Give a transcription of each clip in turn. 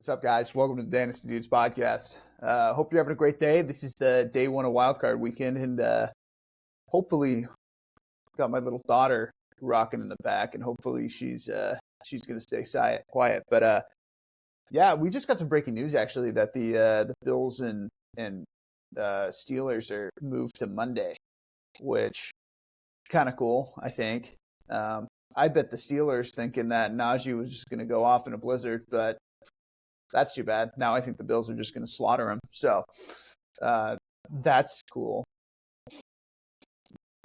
What's up, guys? Welcome to the Dynasty Dudes podcast. Hope you're having a great day. This is the day one of wildcard weekend, and hopefully got my little daughter rocking in the back, and hopefully she's going to stay quiet. But yeah, we just got some breaking news actually that the Bills and Steelers are moved to Monday, which kind of cool, I think. I bet the Steelers thinking that Najee was just going to go off in a blizzard, but that's too bad. Now I think the Bills are just going to slaughter him. So that's cool.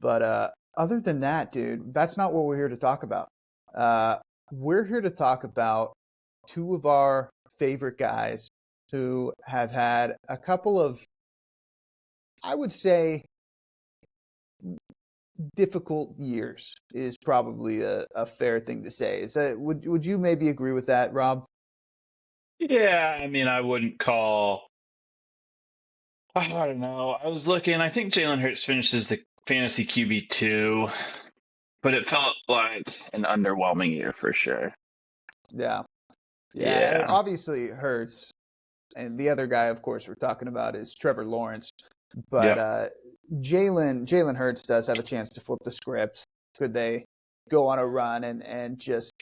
But other than that, dude, that's not what we're here to talk about. We're here to talk about two of our favorite guys who have had a couple of, I would say, difficult years is probably a fair thing to say. Is that would you maybe agree with that, Rob? Yeah, I mean, I wouldn't call. I don't know. I was looking. I think Jalen Hurts finishes the fantasy QB2, but it felt like an underwhelming year for sure. Yeah. Yeah. Obviously it hurts. And the other guy, of course, we're talking about is Trevor Lawrence. But Yep. Jalen Hurts does have a chance to flip the script. Could they go on a run and just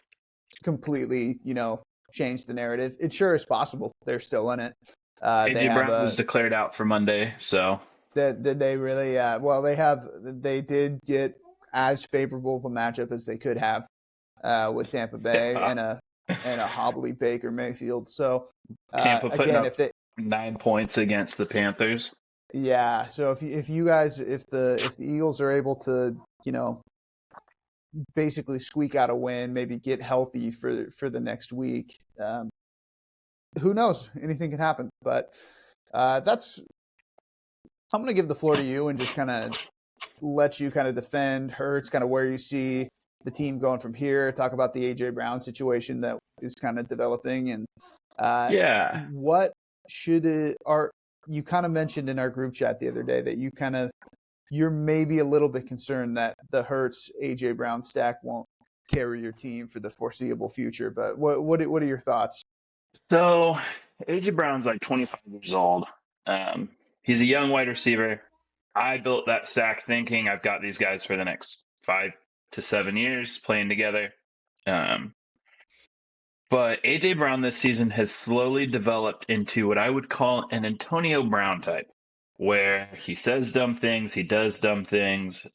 completely, change the narrative? It sure is possible. They're still in it. AJ Brown was declared out for Monday, so Did they really? Well, they did get as favorable of a matchup as they could have with Tampa Bay yeah. and a hobbly Baker Mayfield. So Tampa putting again, up 9 points against the Panthers. yeah. So if you guys, if the Eagles are able to, basically squeak out a win, maybe get healthy for the next week, who knows? Anything can happen. But that's. I'm going to give the floor to you and just kind of let you kind of defend Hurts, kind of where you see the team going from here. Talk about the A.J. Brown situation that is kind of developing. And Yeah. what you kind of mentioned in our group chat the other day that you're maybe a little bit concerned that the Hurts A.J. Brown stack won't carry your team for the foreseeable future. But what are your thoughts? So AJ Brown's like 25 years old. He's a young wide receiver. I built that stack thinking I've got these guys for the next 5 to 7 years playing together. But AJ Brown this season has slowly developed into what I would call an Antonio Brown type, where he says dumb things, he does dumb things.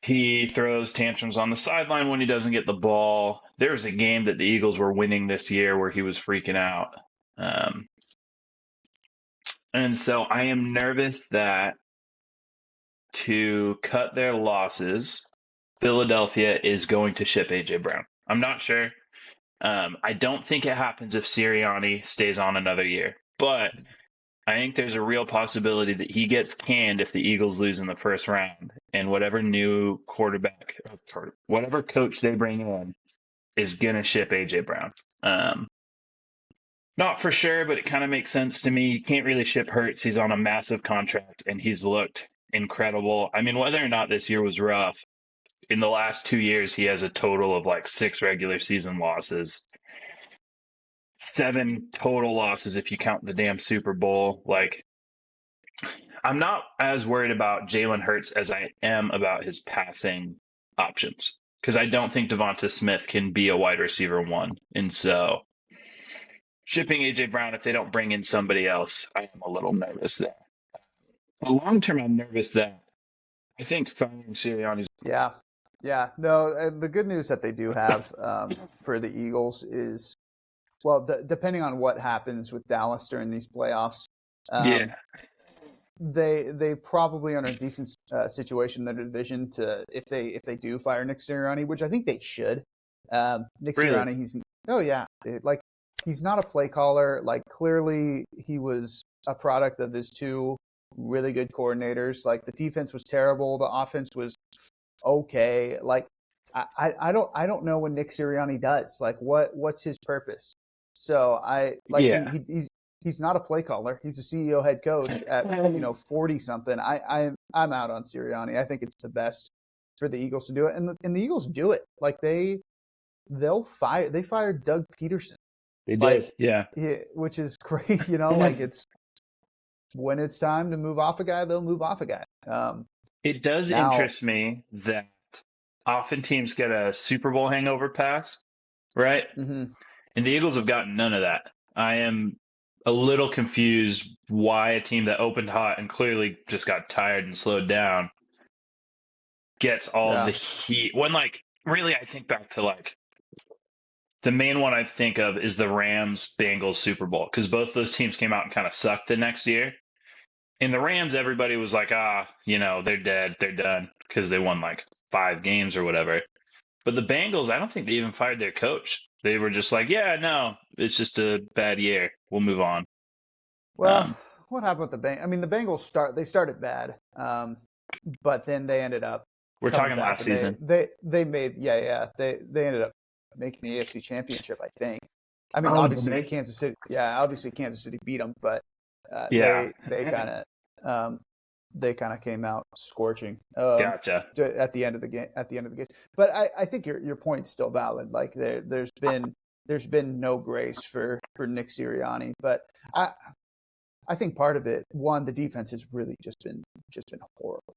He throws tantrums on the sideline when he doesn't get the ball. There was a game that the Eagles were winning this year where he was freaking out. And so I am nervous that to cut their losses, Philadelphia is going to ship A.J. Brown. I'm not sure. I don't think it happens if Sirianni stays on another year. But I think there's a real possibility that he gets canned if the Eagles lose in the first round, and whatever new whatever coach they bring in is going to ship A.J. Brown. Not for sure, but it kind of makes sense to me. You can't really ship Hurts. He's on a massive contract, and he's looked incredible. I mean, whether or not this year was rough, in the last 2 years, he has a total of like 6 regular season losses. 7 total losses if you count the damn Super Bowl. Like, I'm not as worried about Jalen Hurts as I am about his passing options, because I don't think Devonta Smith can be a wide receiver one. And so shipping A.J. Brown, if they don't bring in somebody else, I am a little nervous there. But long term, I'm nervous that I think firing Sirianni's. Yeah. No, the good news that they do have for the Eagles is, well, depending on what happens with Dallas during these playoffs, they probably are in a decent situation in their division to if they do fire Nick Sirianni, which I think they should. Nick Sirianni, he's not a play caller. Like, clearly he was a product of his two really good coordinators. Like, the defense was terrible, the offense was okay. Like, I don't know what Nick Sirianni does. Like, what's his purpose? So he's not a play caller. He's a CEO head coach at 40 something. I'm out on Sirianni. I think it's the best for the Eagles to do it, and the Eagles do it. Like, they fired Doug Peterson They Like, did, yeah. which is great. Like it's when it's time to move off a guy, they'll move off a guy. It does Now, interest me that often teams get a Super Bowl hangover pass, right? mhm. And the Eagles have gotten none of that. I am a little confused why a team that opened hot and clearly just got tired and slowed down gets all the Yeah, heat. When, like, really, I think back to, like, the main one I think of is the Rams Bengals Super Bowl, because both those teams came out and kind of sucked the next year. In the Rams, everybody was like, they're dead, they're done, because they won like 5 games or whatever. But the Bengals, I don't think they even fired their coach. They were just like, yeah, no, it's just a bad year. We'll move on. well, Um, what happened with the Bengals? I mean, the Bengals they started bad, but then they ended up we're coming talking back, last and season. they made they ended up making the AFC Championship, I think. I mean, Oh, did obviously they? Kansas City beat them, but Yeah. they kind of came out scorching Gotcha. at the end of the game. But I think your point's still valid. Like there's been no grace for Nick Sirianni, but I think part of it, one, the defense has really just been horrible.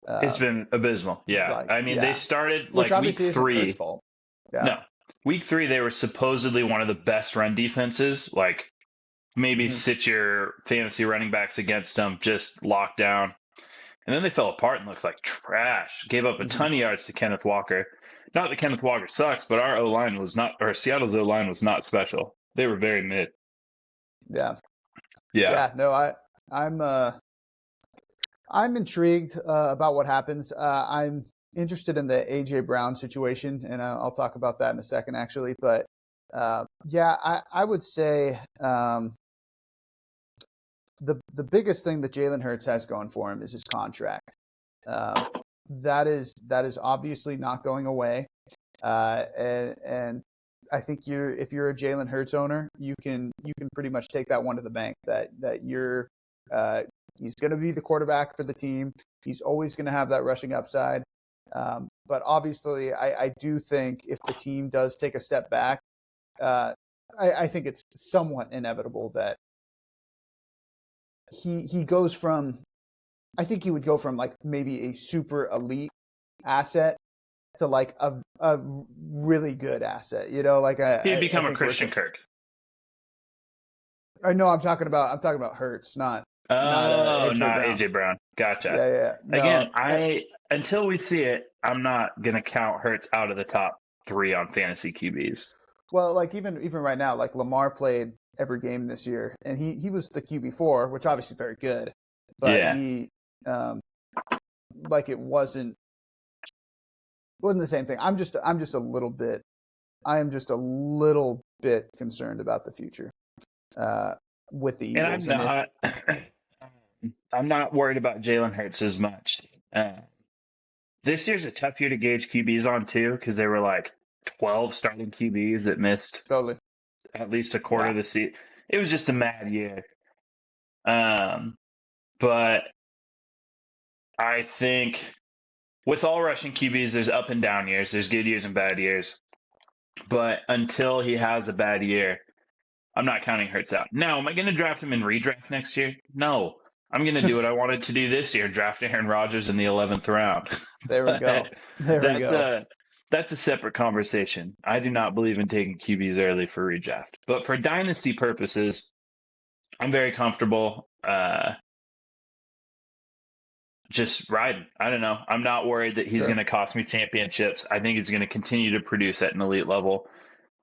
It's been abysmal. Yeah. I mean, they started which like week obviously isn't Hurts' 3. fault. Yeah. No. Week 3, they were supposedly one of the best run defenses. Like, maybe Mhm. sit your fantasy running backs against them, just locked down. And then they fell apart and looked like trash. Gave up a ton of yards to Kenneth Walker. Not that Kenneth Walker sucks, but our O-line was not, or Seattle's O-line was not special. They were very mid. Yeah. Yeah. Yeah. No, I'm intrigued about what happens. I'm interested in the AJ Brown situation, and I'll talk about that in a second, actually. But I would say the biggest thing that Jalen Hurts has going for him is his contract. That is obviously not going away, and I think if you're a Jalen Hurts owner, you can pretty much take that one to the bank. That you're he's going to be the quarterback for the team. He's always going to have that rushing upside. But obviously, I do think if the team does take a step back, I think it's somewhat inevitable that he goes from. I think he would go from like maybe a super elite asset to like a really good asset. Like He'd I become a think Christian Kirk. I know I'm talking about Hurts, not Oh, AJ not Brown. AJ Brown. Gotcha. Yeah. Again, No, until we see it, I'm not gonna count Hurts out of the top 3 on fantasy QBs. well, like even right now, like Lamar played every game this year, and he was the QB4, which obviously very good, but Yeah. he like it wasn't the same thing. I am just a little bit concerned about the future with the And Eagles. And I'm not worried about Jalen Hurts as much. This year's a tough year to gauge QBs on too, because there were like 12 starting QBs that missed totally, at least a quarter of the season. It was just a mad year. But I think with all rushing QBs, there's up and down years. There's good years and bad years. But until he has a bad year, I'm not counting Hurts out. Now, am I going to draft him in redraft next year? No. I'm going to do what I wanted to do this year, draft Aaron Rodgers in the 11th round. There we go. That's a separate conversation. I do not believe in taking QBs early for redraft. But for dynasty purposes, I'm very comfortable just riding. I don't know. I'm not worried that he's going to cost me championships. I think he's going to continue to produce at an elite level.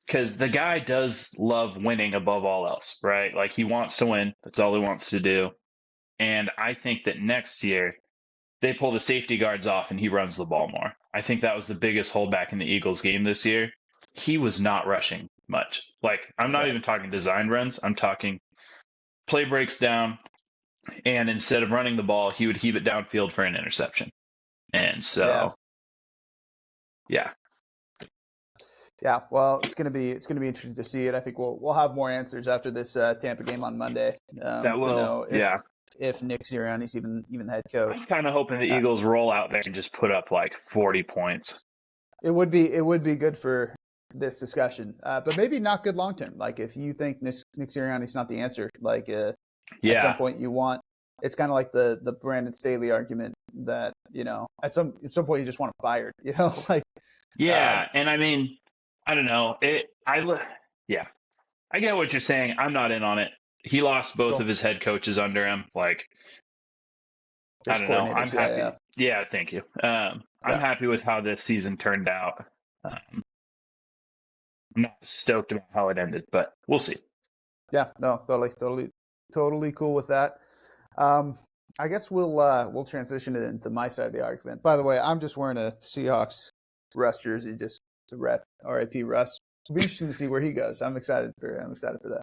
Because the guy does love winning above all else, right? Like he wants to win. That's all he wants to do. And I think that next year they pull the safety guards off and he runs the ball more. I think that was the biggest holdback in the Eagles game this year. He was not rushing much. Like I'm not even talking design runs. I'm talking play breaks down. And instead of running the ball, he would heave it downfield for an interception. And so, yeah. Yeah, well, it's gonna be interesting to see it. I think we'll have more answers after this Tampa game on Monday That will, to know if Nick Sirianni's even the head coach. I'm kind of hoping the Eagles roll out there and just put up like 40 points. It would be good for this discussion, but maybe not good long term. Like if you think Nick Sirianni's not the answer, like at some point you want. It's kind of like the Brandon Staley argument that at some point you just want him fired. Like Yeah, and I mean, I don't know. Yeah, I get what you're saying. I'm not in on it. He lost both cool. of his head coaches under him. Like, I don't know. I'm Coordinators, happy. yeah. Yeah, thank you. I'm happy with how this season turned out. I'm not stoked about how it ended, but we'll see. Yeah, no, totally cool with that. I guess we'll transition it into my side of the argument. By the way, I'm just wearing a Seahawks Russ jersey, just to rep RIP Russ. It'll be interesting to see where he goes. I'm excited for that.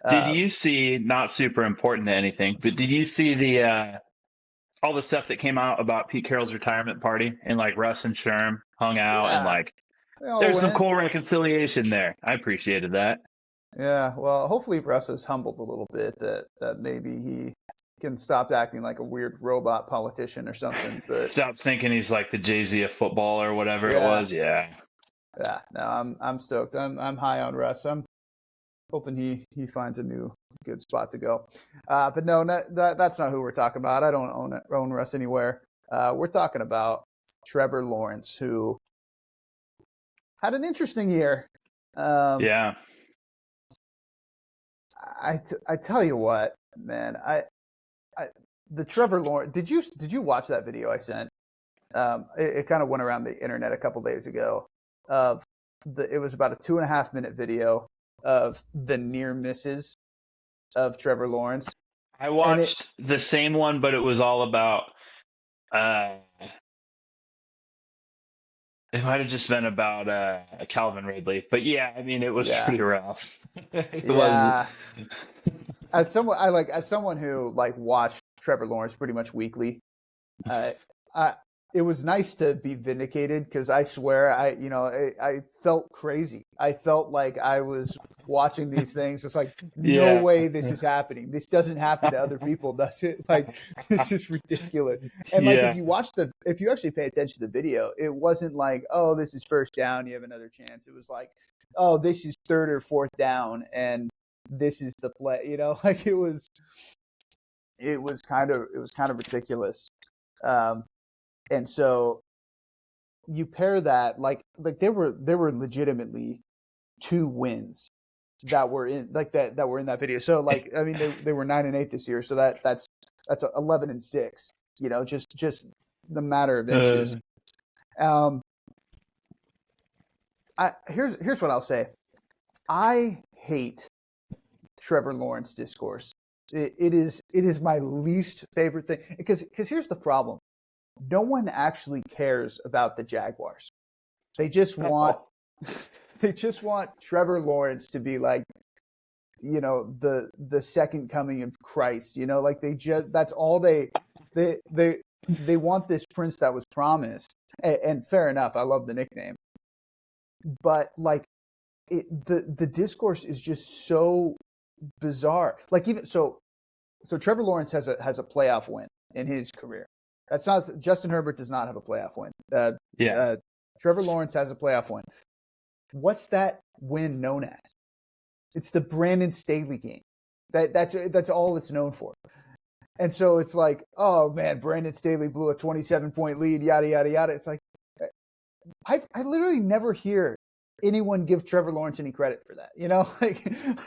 Did you see, not super important to anything, but did you see the all the stuff that came out about Pete Carroll's retirement party, and like Russ and Sherm hung out and like there's some cool reconciliation there. I appreciated that. Yeah, well, hopefully Russ is humbled a little bit that maybe he can stop acting like a weird robot politician or something. But stop thinking he's like the Jay-Z of football or whatever it was. Yeah. Yeah. No, I'm stoked. I'm high on Russ. I'm hoping he finds a new good spot to go. But no, that's not who we're talking about. I don't own Russ anywhere. We're talking about Trevor Lawrence, who had an interesting year. Yeah. I tell you what, man, the Trevor Lawrence, did you watch that video I sent? It kind of went around the internet a couple days ago it was about a 2.5 minute video of the near misses of Trevor Lawrence. I watched the same one, but it was all about, it might have just been about Calvin Ridley, but yeah, I mean, it was pretty rough. It was. As someone who watched Trevor Lawrence pretty much weekly, it was nice to be vindicated because I swear I felt crazy. I felt like I was watching these things. It's like no way this is happening. This doesn't happen to other people, does it? Like this is ridiculous. And if you actually pay attention to the video, it wasn't like, oh, this is first down, you have another chance. It was like, oh, this is third or fourth down, and this is the play. Like it was kind of ridiculous. And so you pair that like there were legitimately 2 wins that were in that were in that video. So I mean they were 9-8 this year, so that's 11-6. Just the matter of inches. Here's what I'll say. I hate Trevor Lawrence discourse. It is my least favorite thing because here's the problem. No one actually cares about the Jaguars. They just want Trevor Lawrence to be like, the second coming of Christ. That's all they want, this prince that was promised. And fair enough, I love the nickname. But the discourse is just so bizarre. Even so Trevor Lawrence has a playoff win in his career. That's not Justin Herbert does not have a playoff win. Trevor Lawrence has a playoff win. What's that win known as? It's the Brandon Staley game. That's all it's known for. And so it's like, oh man, Brandon Staley blew a 27-point lead, yada yada yada. It's like I literally never hear anyone give Trevor Lawrence any credit for that.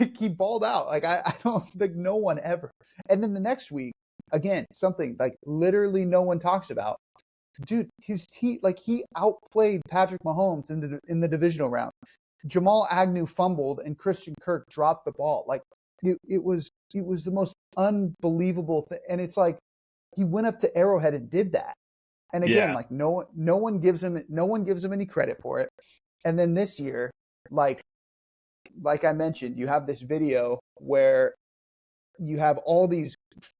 Like he balled out. I don't think no one ever. And then the next week, again, something like literally no one talks about. Dude, his team, he outplayed Patrick Mahomes in the divisional round. Jamal Agnew fumbled and Christian Kirk dropped the ball. It was the most unbelievable thing. And it's like he went up to Arrowhead and did that. And again, no one gives him any credit for it. And then this year, like I mentioned, you have this video where you have all these,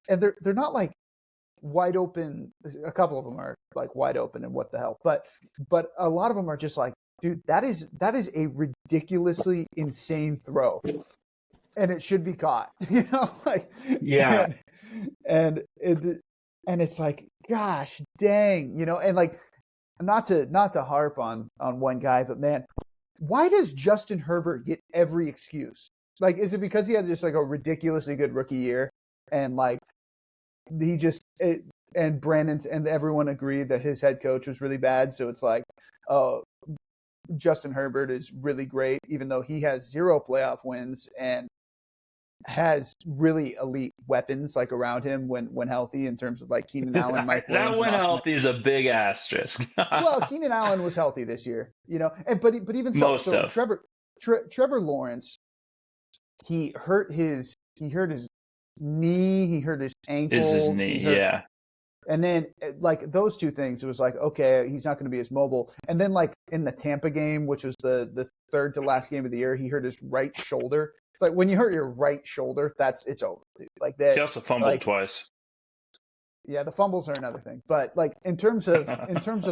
and they're not like wide open. A couple of them are like wide open and what the hell, but a lot of them are just like, dude, that is a ridiculously insane throw, and it should be caught. And it's like, gosh dang, and not to harp on one guy, but man, why does Justin Herbert get every excuse? Like, is it because he had just like a ridiculously good rookie year and like he just and Brandon and everyone agreed that his head coach was really bad, so it's like, oh, Justin Herbert is really great, even though he has 0 playoff wins and has really elite weapons like around him when healthy in terms of like Keenan Allen, Mike That Williams, and when Austin. healthy is a big asterisk. Well, Keenan Allen was healthy this year, and but even so, Most of. Trevor Lawrence, he hurt his knee, he hurt his ankle, Is his knee, yeah. And then, like, those two things, it was like, okay, he's not going to be as mobile. And then, like, in the Tampa game, which was the third to last game of the year, he hurt his right shoulder. It's like, when you hurt your right shoulder, it's over, dude. Like that. He also fumbled twice. Yeah, the fumbles are another thing. But, like, in terms of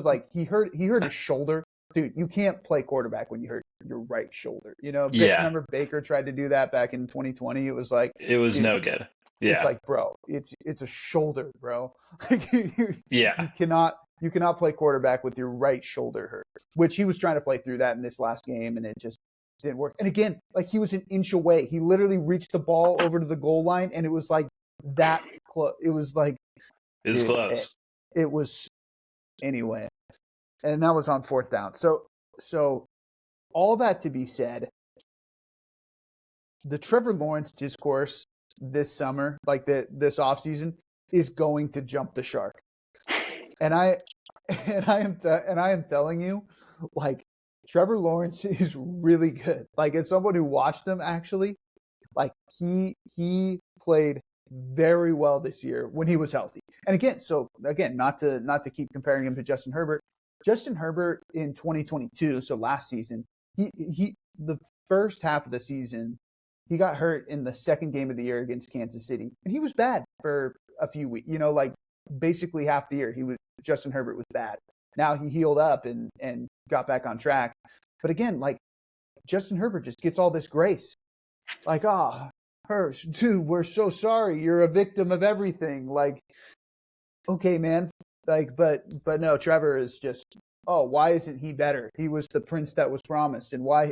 like, he hurt his shoulder. Dude, you can't play quarterback when you hurt your right shoulder. Remember Baker tried to do that back in 2020? It was like. It was no good. Yeah. It's like, bro, it's a shoulder, bro. You cannot play quarterback with your right shoulder hurt, which he was trying to play through that in this last game, and it just didn't work. And again, like, he was an inch away. He literally reached the ball over to the goal line, and it was like that close. It was like close. It was anyway, and that was on 4th down. So all that to be said, the Trevor Lawrence discourse this summer, like this offseason, is going to jump the shark. And I am telling you, like, Trevor Lawrence is really good. Like, as someone who watched him, actually, like, he played very well this year when he was healthy. And again, not to keep comparing him to Justin Herbert. Justin Herbert in 2022, so last season, he the first half of the season, he got hurt in the second game of the year against Kansas City, and he was bad for a few weeks. Like, basically half the year, Justin Herbert was bad. Now he healed up and got back on track. But again, like, Justin Herbert just gets all this grace. Like, dude, we're so sorry. You're a victim of everything. Like, okay, man. Like, but no, Trevor is just, why isn't he better? He was the prince that was promised, and why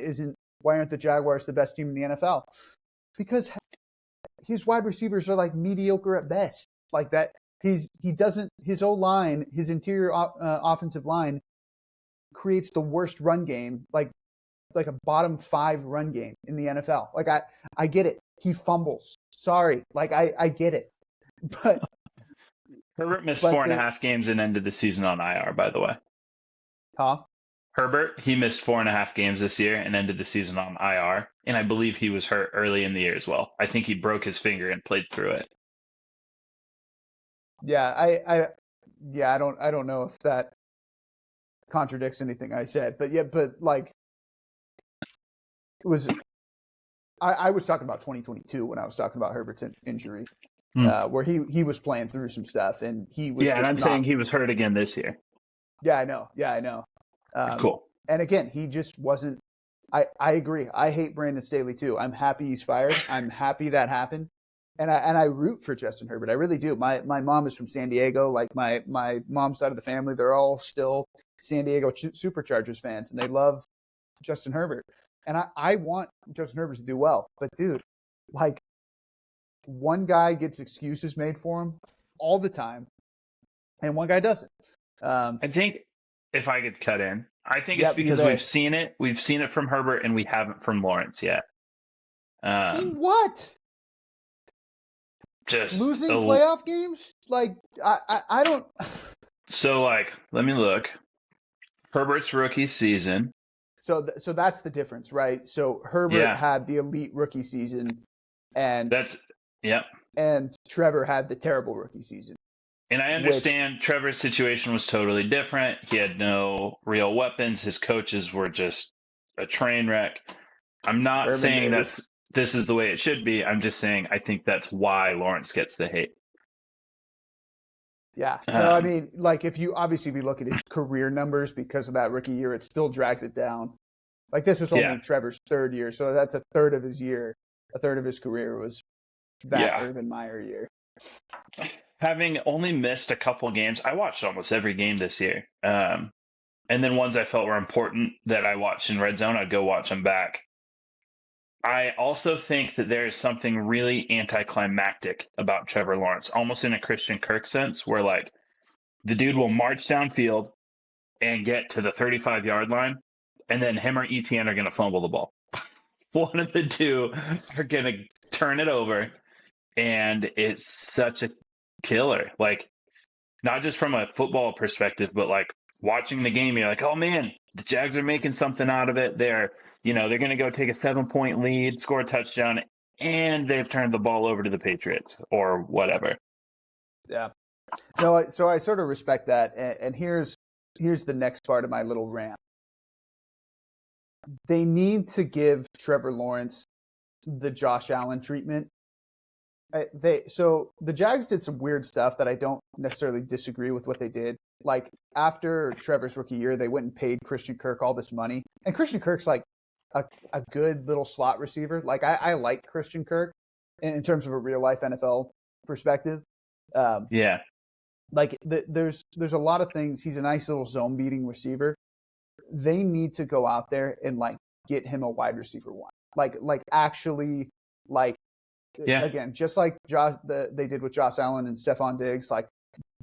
aren't the Jaguars the best team in the NFL? Because his wide receivers are like mediocre at best. Like that, his O-line, his interior offensive line creates the worst run game, like a bottom 5 run game in the NFL. Like, I get it. He fumbles. Sorry. Like, I get it. But Herbert missed 4.5 games and ended the season on IR, by the way. Huh? Herbert, he missed 4.5 games this year and ended the season on IR. And I believe he was hurt early in the year as well. I think he broke his finger and played through it. Yeah, I don't know if that contradicts anything I said, but like, it was. I was talking about 2022 when I was talking about Herbert's injury, where he was playing through some stuff, and he was. Yeah, and I'm saying he was hurt again this year. Yeah, I know. Cool. And again, he just wasn't. I agree. I hate Brandon Staley too. I'm happy he's fired. I'm happy that happened, and I root for Justin Herbert. I really do. My mom is from San Diego. Like, my mom's side of the family, they're all still San Diego Superchargers fans, and they love Justin Herbert. And I want Justin Herbert to do well. But, dude, like, one guy gets excuses made for him all the time, and one guy doesn't. I think, if I could cut in, I think it's because we've seen it. We've seen it from Herbert, and we haven't from Lawrence yet. Seen what? Just losing playoff games? Like, I don't. So, like, let me look. Herbert's rookie season. So that's the difference, right? So Herbert had the elite rookie season, and and Trevor had the terrible rookie season. And I understand Trevor's situation was totally different. He had no real weapons. His coaches were just a train wreck. I'm not saying this is the way it should be. I'm just saying I think that's why Lawrence gets the hate. Yeah. No, I mean, like, if you look at his career numbers because of that rookie year, it still drags it down. Like, this was only Trevor's 3rd year, so that's a third of his year. A third of his career was that Urban Meyer year. Having only missed a couple games, I watched almost every game this year. and then ones I felt were important that I watched in red zone, I'd go watch them back. I also think that there is something really anticlimactic about Trevor Lawrence, almost in a Christian Kirk sense, where like the dude will march downfield and get to the 35-yard line, and then him or ETN are going to fumble the ball. One of the two are going to turn it over, and it's such a killer. Like, not just from a football perspective, but like watching the game, you're like, oh man, the Jags are making something out of it. They're going to go take a 7-point lead, score a touchdown, and they've turned the ball over to the Patriots or whatever. Yeah. No, so I sort of respect that. And here's the next part of my little rant. They need to give Trevor Lawrence the Josh Allen treatment. So the Jags did some weird stuff that I don't necessarily disagree with what they did. Like after Trevor's rookie year, they went and paid Christian Kirk all this money, and Christian Kirk's like a good little slot receiver. Like I like Christian Kirk in terms of a real life NFL perspective. Yeah. Like there's a lot of things. He's a nice little zone beating receiver. They need to go out there and like get him a wide receiver one. Like actually like. Yeah. Again, just like they did with Josh Allen and Stephon Diggs, like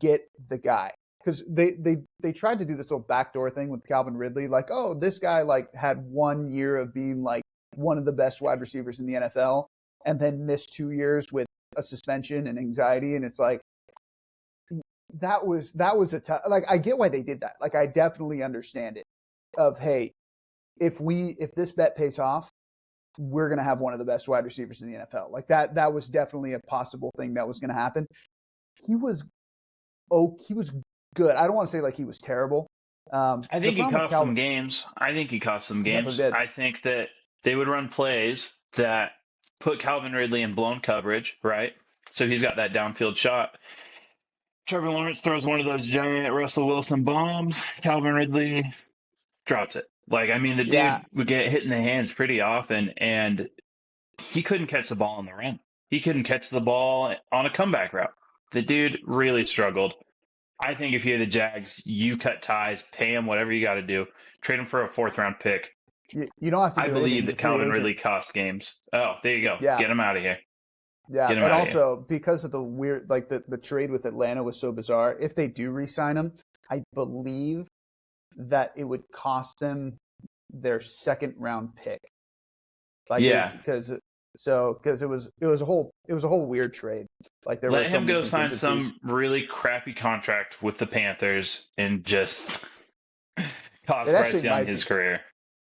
get the guy, because they tried to do this little backdoor thing with Calvin Ridley, like, oh, this guy like had 1 year of being like one of the best wide receivers in the NFL, and then missed 2 years with a suspension and anxiety, and it's like that was like I get why they did that. Like I definitely understand it. Of hey, if this bet pays off, we're going to have one of the best wide receivers in the NFL. Like that was definitely a possible thing that was going to happen. He was good. I don't want to say like he was terrible. I think he cost some games. I think that they would run plays that put Calvin Ridley in blown coverage, right? So he's got that downfield shot. Trevor Lawrence throws one of those giant Russell Wilson bombs. Calvin Ridley drops it. Like, I mean, the dude would get hit in the hands pretty often, and he couldn't catch the ball on the run. He couldn't catch the ball on a comeback route. The dude really struggled. I think if you're the Jags, you cut ties, pay him whatever you got to do, trade him for a 4th-round pick. You don't have to. I believe that Calvin Ridley cost games. Oh, there you go. Yeah. Get him out of here. Yeah, and also because of the weird, like the trade with Atlanta was so bizarre. If they do re-sign him, I believe that it would cost them their 2nd-round pick. Like, yeah, because it was a whole weird trade. Like there let him go sign some really crappy contract with the Panthers and just cost Bryce Young his career.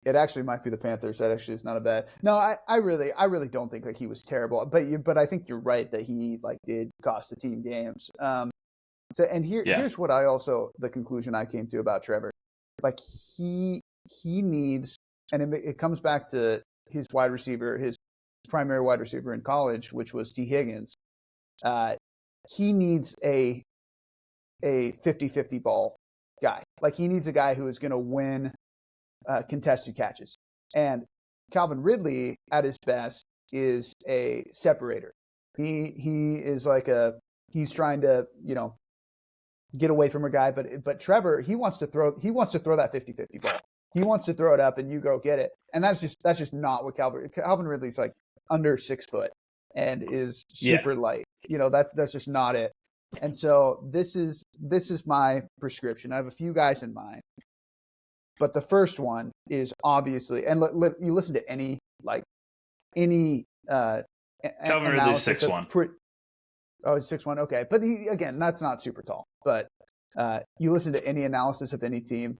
It actually might be the Panthers. That actually is not a bad. No, I really don't think like he was terrible. But I think you're right that he like did cost the team games. Here's what the conclusion I came to about Trevor. Like he needs, and it comes back to his wide receiver, his primary wide receiver in college, which was T. Higgins. He needs a 50-50 ball guy. Like he needs a guy who is going to win contested catches. And Calvin Ridley at his best is a separator. He is like he's trying to, get away from a guy, but Trevor, he wants to throw that 50-50 ball. He wants to throw it up and you go get it. And that's just not what Calvin Ridley's like under 6 foot and is super light. That's just not it. And so this is my prescription. I have a few guys in mind. But the first one is obviously, and you listen to any Calvin Ridley's 6'1". He's 6'1". Okay, but that's not super tall. But you listen to any analysis of any team,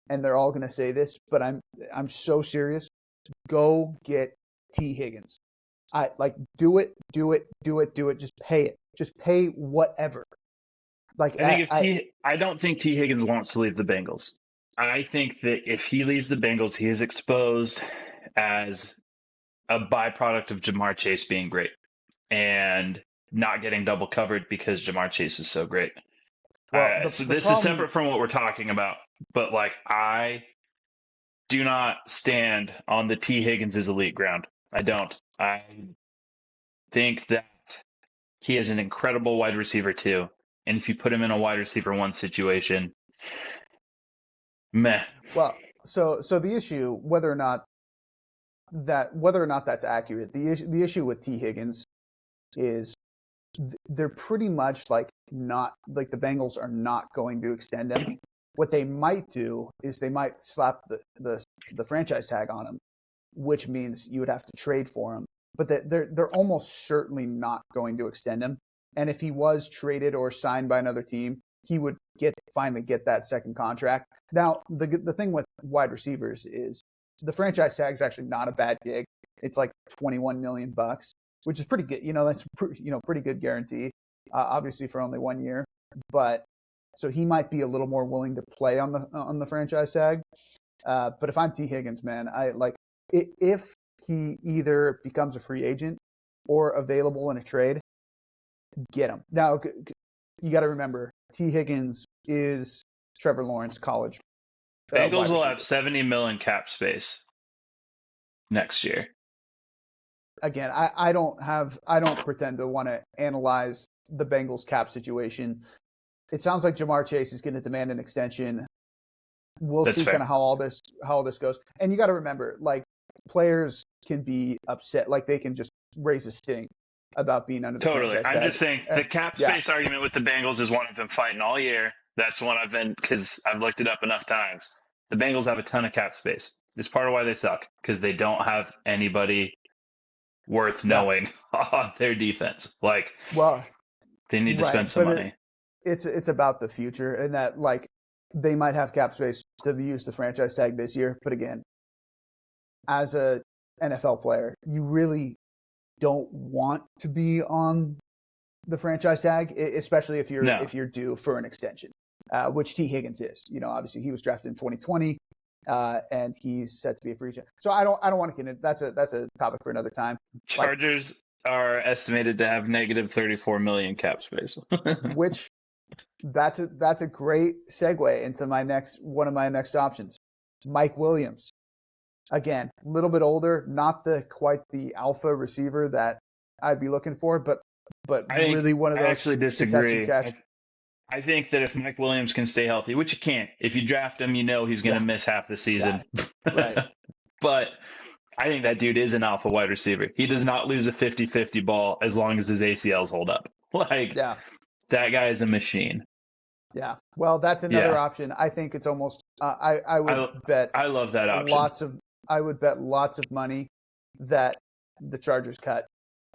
and they're all going to say this. But I'm so serious. Go get T. Higgins. Do it. Just pay it. Just pay whatever. I don't think T. Higgins wants to leave the Bengals. I think that if he leaves the Bengals, he is exposed as a byproduct of Jamar Chase being great and not getting double covered because Jamar Chase is so great. Well, so this is separate from what we're talking about, but I do not stand on the T. Higgins is elite ground. I don't. I think that he is an incredible wide receiver too. And if you put him in a wide receiver 1 situation, Meh. Well, so the issue, whether or not that's accurate, the issue with T Higgins is they're pretty much like not like the Bengals are not going to extend him. What they might do is they might slap the franchise tag on him, which means you would have to trade for him. But they're almost certainly not going to extend him. And if he was traded or signed by another team, he would finally get that second contract. Now, the thing with wide receivers is the franchise tag is actually not a bad gig. It's like $21 million, which is pretty good. That's pretty good guarantee, obviously for only 1 year. But so he might be a little more willing to play on the franchise tag. But if I'm T Higgins, man, I like if he either becomes a free agent or available in a trade, get him. Now, you got to remember, T Higgins is Trevor Lawrence college. Bengals will have $70 million cap space next year. Again, I don't pretend to want to analyze the Bengals cap situation. It sounds like Jamar Chase is going to demand an extension. We'll see kind of how all this goes. And you got to remember, like, players can be upset, like they can just raise a stink about being under the franchise tag. I'm just saying the cap space argument with the Bengals is one I've been fighting all year. That's one because I've looked it up enough times. The Bengals have a ton of cap space. It's part of why they suck, because they don't have anybody worth knowing on their defense. Like, they need to spend some money. It's about the future, and that, like, they might have cap space to use the franchise tag this year. But again, as a NFL player, you really don't want to be on the franchise tag, especially if you're due for an extension, which T Higgins is. Obviously he was drafted in 2020, and he's set to be a free agent. So I don't want to get into that's a topic for another time. Chargers are estimated to have negative $34 million cap space, which that's a great segue into one of my next options, Mike Williams. Again, a little bit older, not quite the alpha receiver that I'd be looking for, but really one of those. I actually disagree. I think that if Mike Williams can stay healthy, which he can't, if you draft him, he's going to miss half the season. Right. But I think that dude is an alpha wide receiver. He does not lose a 50-50 ball as long as his ACLs hold up. That guy is a machine. Yeah. Well, that's another option. I think it's almost. I would bet. I love that option. I would bet lots of money that the Chargers cut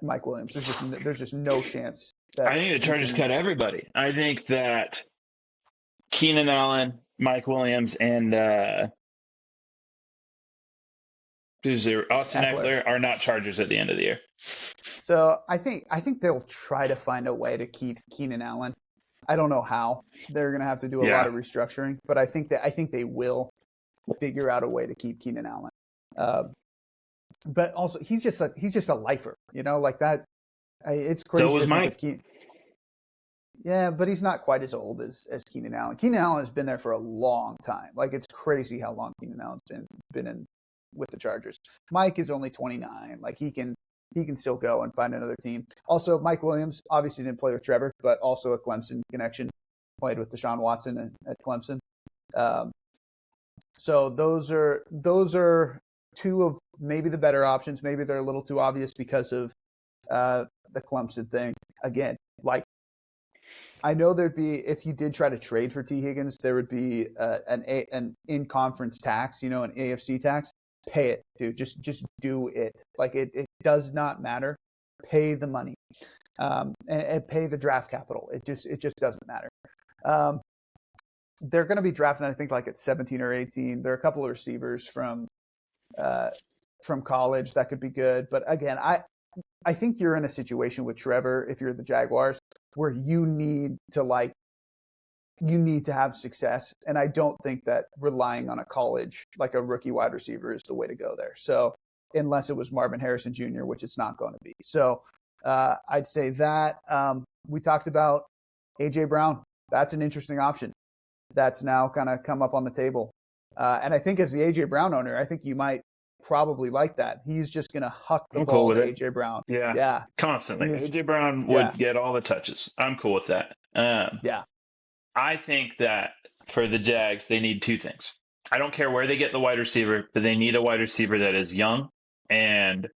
Mike Williams. There's just no chance. I think the Chargers cut everybody. I think that Keenan Allen, Mike Williams, and Austin Eckler are not Chargers at the end of the year. So I think they'll try to find a way to keep Keenan Allen. I don't know how. They're going to have to do a lot of restructuring, but I think they will figure out a way to keep Keenan Allen. But also, he's just a lifer, like that. It's crazy. So was Mike. Yeah, but he's not quite as old as Keenan Allen. Keenan Allen has been there for a long time. Like, it's crazy how long Keenan Allen's been in with the Chargers. Mike is only 29. Like, he can still go and find another team. Also, Mike Williams obviously didn't play with Trevor, but also a Clemson connection. Played with Deshaun Watson at Clemson. So those are two of maybe the better options. Maybe they're a little too obvious because of the Clemson thing. Again, like, I know there'd be, if you did try to trade for T Higgins, there would be an in-conference tax, an AFC tax. Pay it, dude. Just do it. Like, it does not matter. Pay the money, and pay the draft capital. It just doesn't matter. They're going to be drafting, I think, like at 17 or 18. There are a couple of receivers from college that could be good. But again, I think you're in a situation with Trevor, if you're the Jaguars, where you need to have success. And I don't think that relying on a college, like a rookie wide receiver, is the way to go there. So unless it was Marvin Harrison Jr., which it's not going to be. So I'd say that. We talked about A.J. Brown. That's an interesting option that's now kind of come up on the table. And I think as the A.J. Brown owner, I think you might probably like that. He's just going to huck the ball to A.J. Brown. Yeah. Constantly. A.J. Brown would get all the touches. I'm cool with that. I think that for the Jags, they need two things. I don't care where they get the wide receiver, but they need a wide receiver that is young and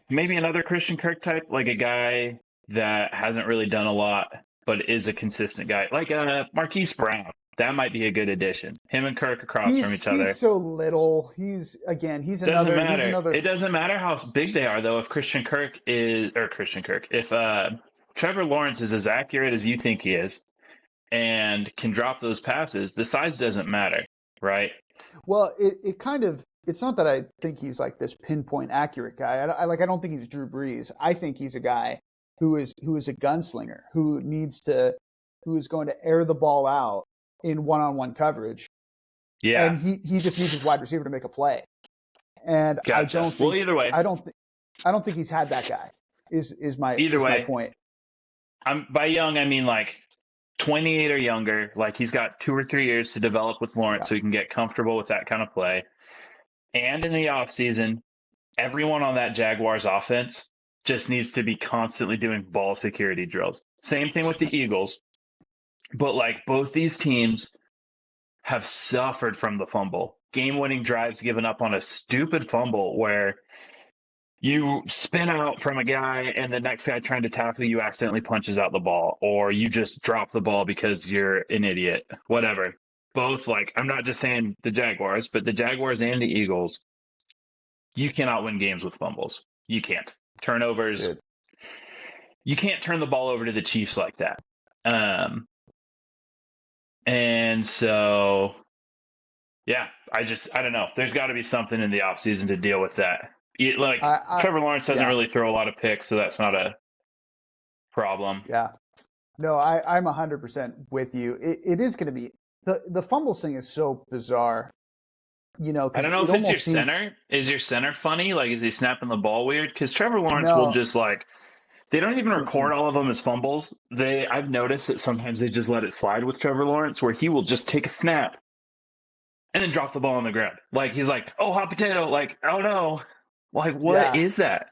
maybe another Christian Kirk type, like a guy that hasn't really done a lot, but is a consistent guy, like Marquise Brown. That might be a good addition. Him and Kirk across from each He's other. so little. He's Doesn't he's matter. another. It doesn't matter how big they are, though. If Christian Kirk, if Trevor Lawrence is as accurate as you think he is, and can drop those passes, the size doesn't matter, right? Well, it kind of, it's not that I think he's like this pinpoint accurate guy. I don't think he's Drew Brees. I think he's a guy who is a gunslinger who is going to air the ball out in one-on-one coverage, and Yeah, he just needs his wide receiver to make a play. And gotcha. Well, either way, I don't think he's had that guy. Is either my way, point. by young I mean like 28 or younger. Like he's got 2 or 3 years to develop with Lawrence, Yeah. so he can get comfortable with that kind of play. And in the offseason, everyone on that Jaguars offense just needs to be constantly doing ball security drills. Same thing with the Eagles. But like both these teams have suffered from the fumble. Game-winning drives given up on a stupid fumble where you spin out from a guy and the next guy trying to tackle you accidentally punches out the ball, or you just drop the ball because you're an idiot, whatever. Both, like, I'm not just saying the Jaguars, but the Jaguars and the Eagles, you cannot win games with fumbles. You can't. Turnovers. Dude. You can't turn the ball over to the Chiefs like that. And so, yeah, I don't know. There's got to be something in the offseason to deal with that. Like, Trevor Lawrence doesn't yeah. really throw a lot of picks, so that's not a problem. Yeah. No, I'm 100% with you. It is going to be the fumbles thing is so bizarre. You know, I don't know if it's your center. Is your center funny? Like, is he snapping the ball weird? Because Trevor Lawrence will just like, they don't even record all of them as fumbles. I've noticed that sometimes they just let it slide with Trevor Lawrence, where he will just take a snap and then drop the ball on the ground. Like he's like, oh, hot potato. Like, oh no. Like, what is that?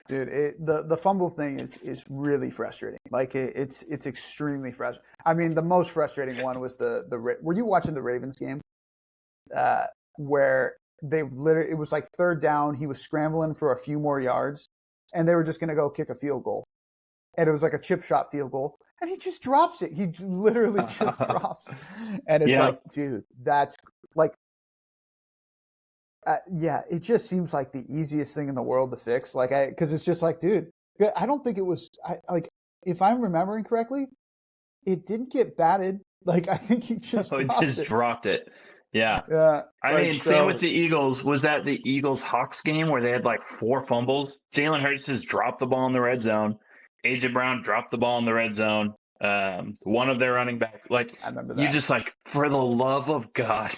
Dude, the fumble thing is really frustrating. Like it's extremely frustrating. I mean, the most frustrating one was were you watching the Ravens game? Where they literally, it was like third down. He was scrambling for a few more yards, and they were just going to go kick a field goal, and it was like a chip shot field goal, and he just drops it. He literally just drops it, and it's like, dude, that's like. Yeah, it just seems like the easiest thing in the world to fix. Like, because it's just like, dude, I don't think it was. Like, if I'm remembering correctly, it didn't get batted. Like, I think he just dropped it. Yeah. Yeah. I mean, same with the Eagles. Was that the Eagles-Hawks game where they had like 4 fumbles? Jalen Hurts just dropped the ball in the red zone. A.J. Brown dropped the ball in the red zone. One of their running backs, like, I remember that. You just like, for the love of God,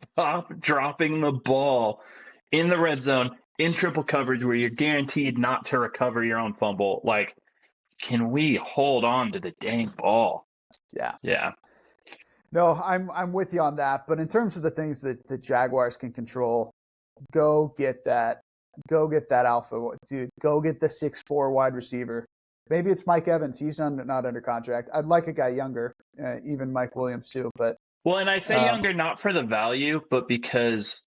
stop dropping the ball in the red zone in triple coverage where you're guaranteed not to recover your own fumble. Like, can we hold on to the dang ball? Yeah. Yeah. No, I'm with you on that. But in terms of the things that the Jaguars can control, go get that alpha, dude. Go get the 6'4" wide receiver. Maybe it's Mike Evans. He's not under contract. I'd like a guy younger, even Mike Williams too. But well, and I say younger not for the value, but because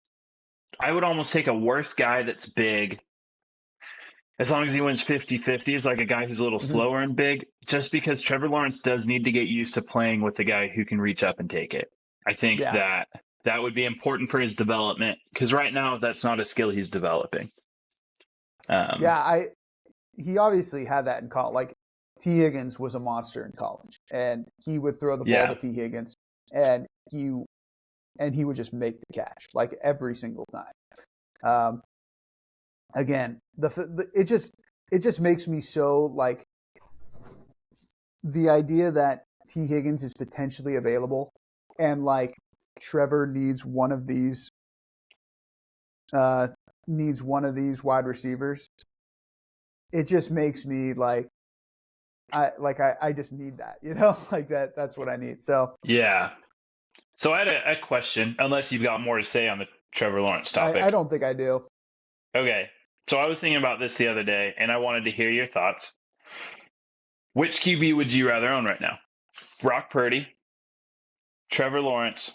I would almost take a worse guy that's big, as long as he wins 50-50, is like a guy who's a little slower and big, just because Trevor Lawrence does need to get used to playing with a guy who can reach up and take it. I think that would be important for his development, because right now that's not a skill he's developing. He obviously had that in college. Like, T. Higgins was a monster in college, and he would throw the ball to T. Higgins, and he would just make the catch like every single time. Again, it just makes me so like the idea that T. Higgins is potentially available, and like Trevor needs one of these wide receivers. It just makes me like I just need that, you know, like that's what I need. So yeah. So I had a question, unless you've got more to say on the Trevor Lawrence topic. I don't think I do. Okay. So I was thinking about this the other day, and I wanted to hear your thoughts. Which QB would you rather own right now? Brock Purdy, Trevor Lawrence,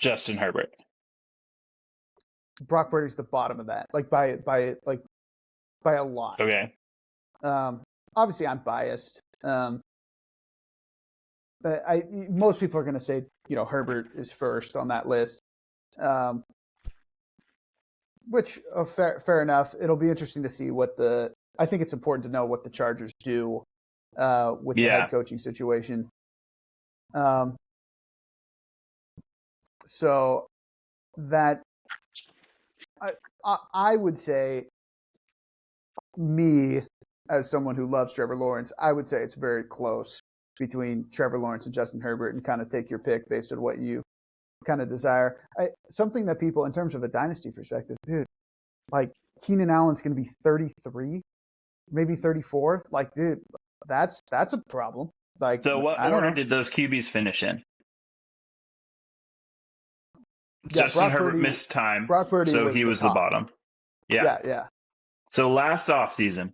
Justin Herbert. Brock Purdy's the bottom of that, like by a lot. Okay. Obviously, I'm biased. Most people are going to say, Herbert is first on that list, which fair enough. It'll be interesting to see I think it's important to know what the Chargers do with the head coaching situation. So that I would say, me as someone who loves Trevor Lawrence, I would say it's very close between Trevor Lawrence and Justin Herbert, and kind of take your pick based on what you kind of desire. Something that people, in terms of a dynasty perspective, dude, like Keenan Allen's going to be 33, maybe 34. Like, dude, that's a problem. Like, so what order did those QBs finish in? Justin Herbert missed time, so he was the bottom. Yeah. So last offseason,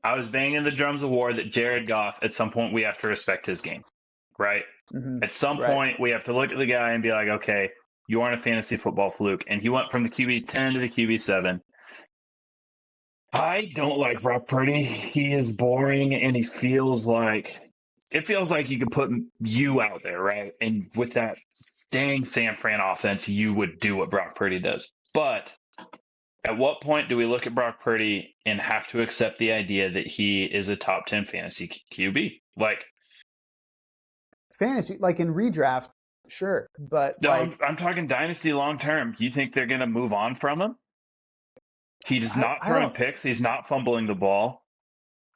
I was banging the drums of war that Jared Goff, at some point, we have to respect his game, right? Mm-hmm. At some point, we have to look at the guy and be like, okay, you aren't a fantasy football fluke. And he went from the QB 10 to the QB 7. I don't like Brock Purdy. He is boring, and it feels like you could put you out there, right? And with that dang San Fran offense, you would do what Brock Purdy does. But at what point do we look at Brock Purdy and have to accept the idea that he is a top 10 fantasy QB? Like, fantasy, like in redraft, sure. But no, I'm talking dynasty long term. You think they're going to move on from him? He's not throwing picks. He's not fumbling the ball.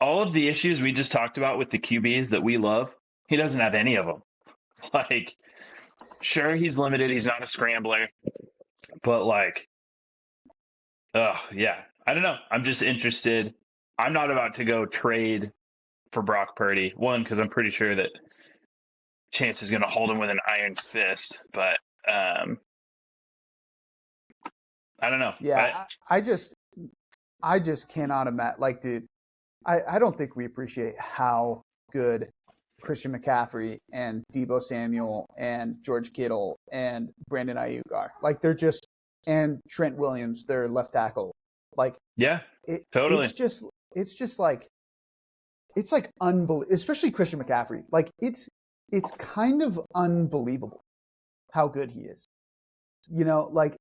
All of the issues we just talked about with the QBs that we love, he doesn't have any of them. Like, sure, he's limited. He's not a scrambler. But, like, yeah. I don't know. I'm just interested. I'm not about to go trade for Brock Purdy. One, because I'm pretty sure that Chance is going to hold him with an iron fist. But I don't know. Yeah, I just cannot imagine. Like, dude, I don't think we appreciate how good Christian McCaffrey and Deebo Samuel and George Kittle and Brandon Ayuk are. Like, they're just, and Trent Williams, their left tackle. Like, yeah, totally. It's just like unbelievable, especially Christian McCaffrey. Like, it's kind of unbelievable how good he is. Like,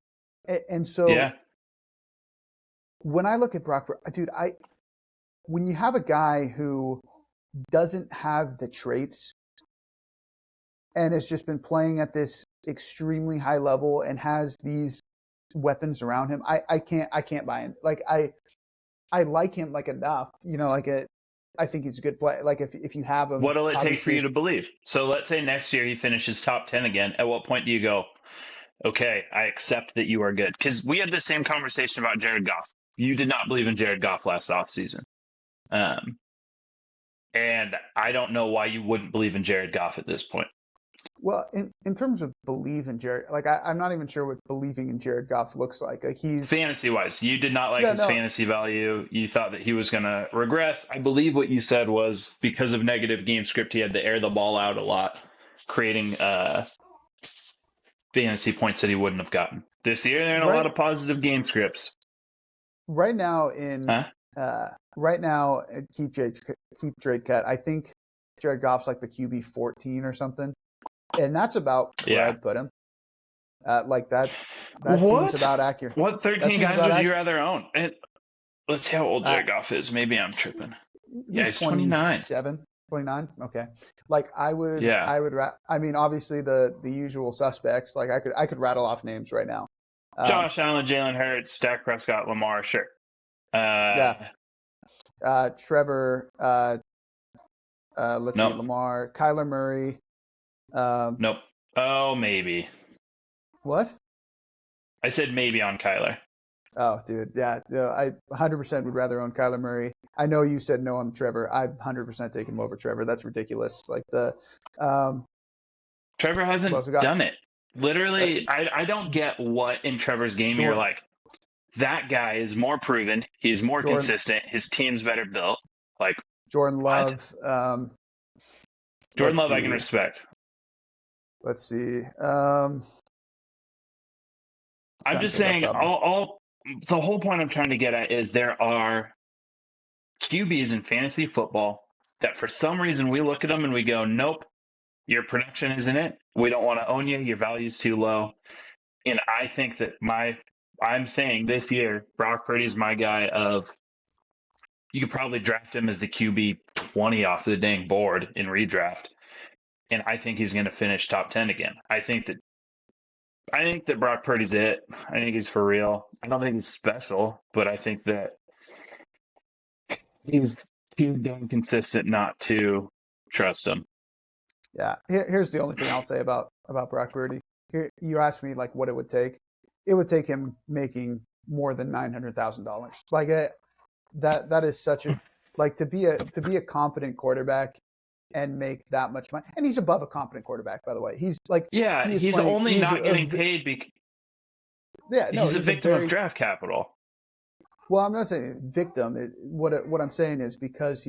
and so when I look at Brock, dude, when you have a guy who doesn't have the traits and has just been playing at this extremely high level and has these weapons around him, I can't buy him. Like, I like him, like, enough, I think he's a good play. Like, if you have him, what'll it take for you to believe? So let's say next year he finishes top 10 again. At what point do you go, okay, I accept that you are good? Because we had the same conversation about Jared Goff. You did not believe in Jared Goff last offseason. And I don't know why you wouldn't believe in Jared Goff at this point. Well, in terms of believe in Jared, like, I'm not even sure what believing in Jared Goff looks like. Like, he's fantasy-wise, you did not like his fantasy value. You thought that he was going to regress. I believe what you said was because of negative game script, he had to air the ball out a lot, creating fantasy points that he wouldn't have gotten. This year, there are a lot of positive game scripts. Right now, keep trade cut, I think Jared Goff's like the QB 14 or something. And that's about where I'd put him. Like, that seems about accurate. What 13 guys would you rather own? Let's see how old Jared Goff is. Maybe I'm tripping. He's 29. 29? Okay. Like, I mean, obviously the usual suspects. Like, I could rattle off names right now. Josh Allen, Jalen Hurts, Dak Prescott, Lamar, sure. Trevor, let's see, Lamar, Kyler Murray. Nope. Oh, maybe. What? I said maybe on Kyler. Oh, dude. Yeah. I 100% would rather own Kyler Murray. I know you said no on Trevor. I've 100% taken him over Trevor. That's ridiculous. Like, Trevor hasn't done it. Literally, I don't get what in Trevor's game you're like, that guy is more proven. He's more consistent. His team's better built. Like, Jordan Love. Jordan Love, I can respect. Let's see. I'm just saying, the whole point I'm trying to get at is there are QBs in fantasy football that for some reason we look at them and we go, nope, your production isn't it. We don't want to own you. Your value's too low. And I think that I'm saying this year, Brock Purdy's my guy of, you could probably draft him as the QB 20 off the dang board in redraft. And I think he's going to finish top 10 again. I think that Brock Purdy's it. I think he's for real. I don't think he's special, but I think that he's too damn consistent not to trust him. Yeah. Here's the only thing I'll say about Brock Purdy. You asked me like what it would take. It would take him making more than $900,000. Like that is such a like to be a competent quarterback and make that much money. And he's above a competent quarterback, by the way. He's like he's only not getting paid because he's a victim of draft capital. Well, I'm not saying victim. What I'm saying is because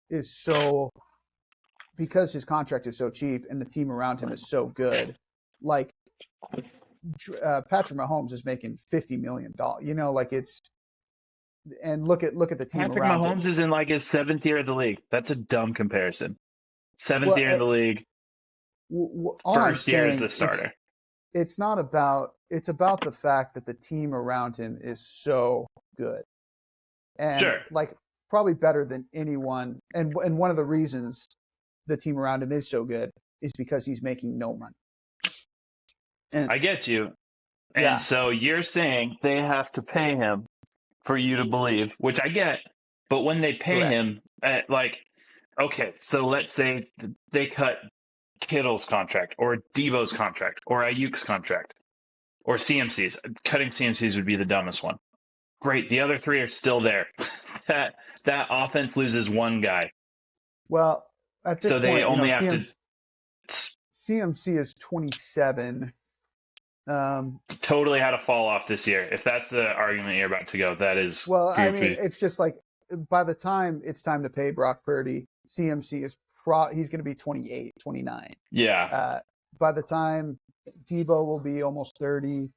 his contract is so cheap and the team around him is so good. Like Patrick Mahomes is making $50 million. You know, like and look at the team Patrick around him. Mahomes is in like his 7th year of the league. That's a dumb comparison. 7th year in the league. First year as the starter. It's about the fact that the team around him is so good. And like probably better than anyone. And one of the reasons the team around him is so good is because he's making no money. And, I get you. And so you're saying they have to pay him for you to believe, which I get. But when they pay him, okay, so let's say they cut Kittle's contract or Devo's contract or Ayuk's contract or CMC's. Cutting CMC's would be the dumbest one. Great. The other 3 are still there. that offense loses one guy. Well, at this point, they only have to. CMC is 27. Totally had a fall off this year. If that's the argument you're about to go, that is well. goofy. I mean, it's just like by the time it's time to pay Brock Purdy, CMC is he's going to be 28, 29. Yeah. By the time Devo will be almost 30,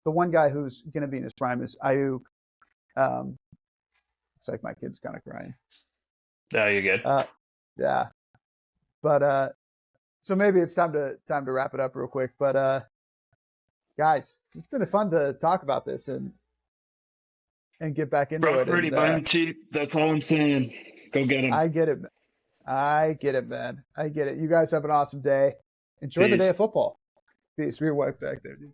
the one guy who's going to be in his prime is Ayuk. It's like my kid's kind of crying. Oh, you're good. Yeah. But so maybe it's time to wrap it up real quick. But guys, it's been fun to talk about this and get back into Brock it. Purdy buying cheap. That's all I'm saying. Go get him. I get it, man. I get it. You guys have an awesome day. Enjoy the day of football. Peace. We're right back there, dude.